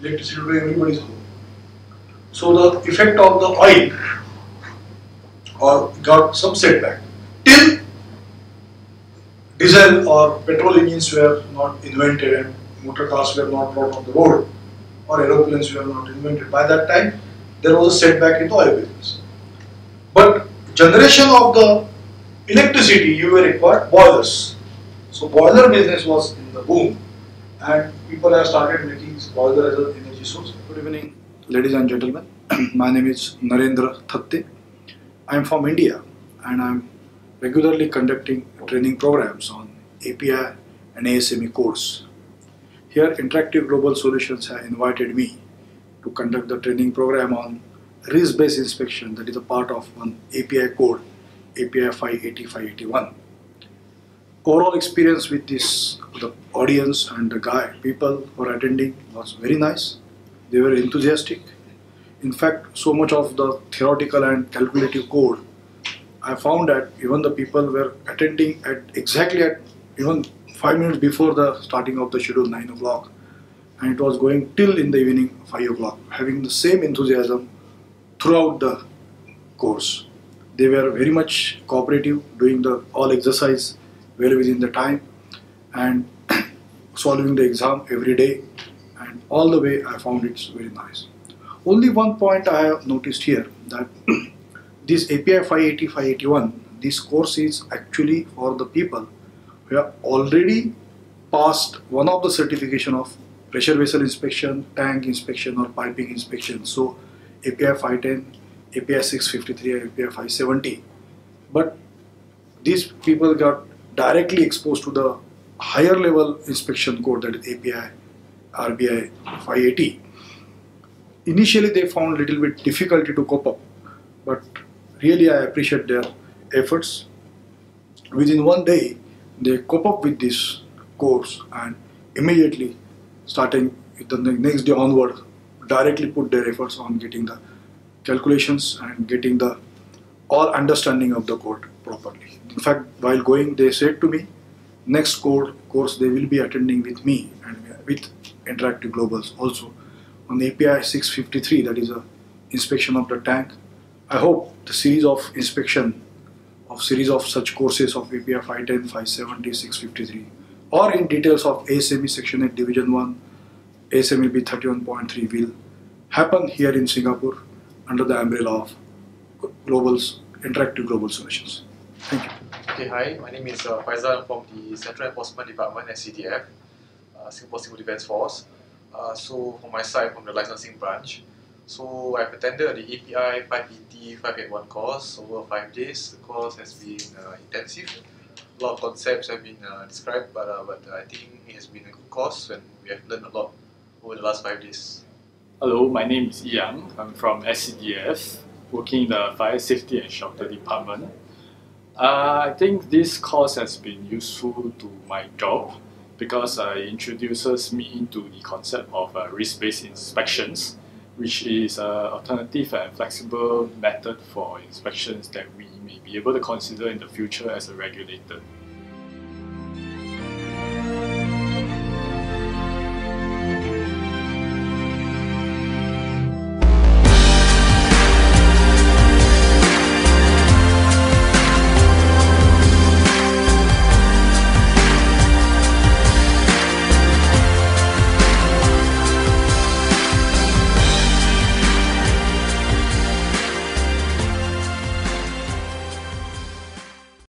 electricity to everybody's home. So the effect of the oil or got some setback. Till diesel or petrol engines were not invented and motor cars were not brought on the road or aeroplanes were not invented. By that time, there was a setback in the oil business. But generation of the electricity, you were required boilers. So boiler business was in the boom, and people have started making boiler as an energy source. Good evening, ladies and gentlemen. My name is Narendra Thatte. I am from India, and I am regularly conducting training programs on API and ASME codes. Here, Interactive Global Solutions have invited me to conduct the training program on risk-based inspection, that is a part of one API code, API 580-581. Overall experience with this, the audience and the people who are attending was very nice. They were enthusiastic. In fact, so much of the theoretical and calculative code, I found that even the people were attending exactly at even 5 minutes before the starting of the schedule, 9 o'clock, and it was going till in the evening 5 o'clock, having the same enthusiasm throughout the course. They were very much cooperative, doing the all exercise well within the time and solving the exam every day, and all the way I found it very nice. Only one point I have noticed here, that this API 580-581, this course is actually for the people who have already passed one of the certification of pressure vessel inspection, tank inspection or piping inspection. So API 510, API 653 and API 570. But these people got directly exposed to the higher level inspection code, that is API RBI 580. Initially they found little bit difficulty to cope up, but really I appreciate their efforts. Within one day they cope up with this course, and immediately starting the next day onward directly put their efforts on getting the calculations and getting the all understanding of the code properly. In fact, while going, they said to me, next course they will be attending with me and with Interactive Globals also on API 653, that is a inspection of the tank. I hope the series of inspection of series of such courses of API 510, 570, 653 or in details of ASME Section 8 Division 1, ASME B31.3 will happen here in Singapore under the umbrella of Interactive Global Solutions. Thank you. Okay, hi, my name is Faizal from the Central Enforcement Department at CDF, Singapore Civil Defence Force. So from my side, from the licensing branch, so I've attended the API 5PT 581 course over 5 days. The course has been intensive. A lot of concepts have been described, but I think it has been a good course and we have learned a lot over the last 5 days. Hello, my name is Yang. I'm from SCDF, working in the Fire Safety and Shelter Department. I think this course has been useful to my job because it introduces me into the concept of risk-based inspections, which is an alternative and flexible method for inspections that we may be able to consider in the future as a regulator.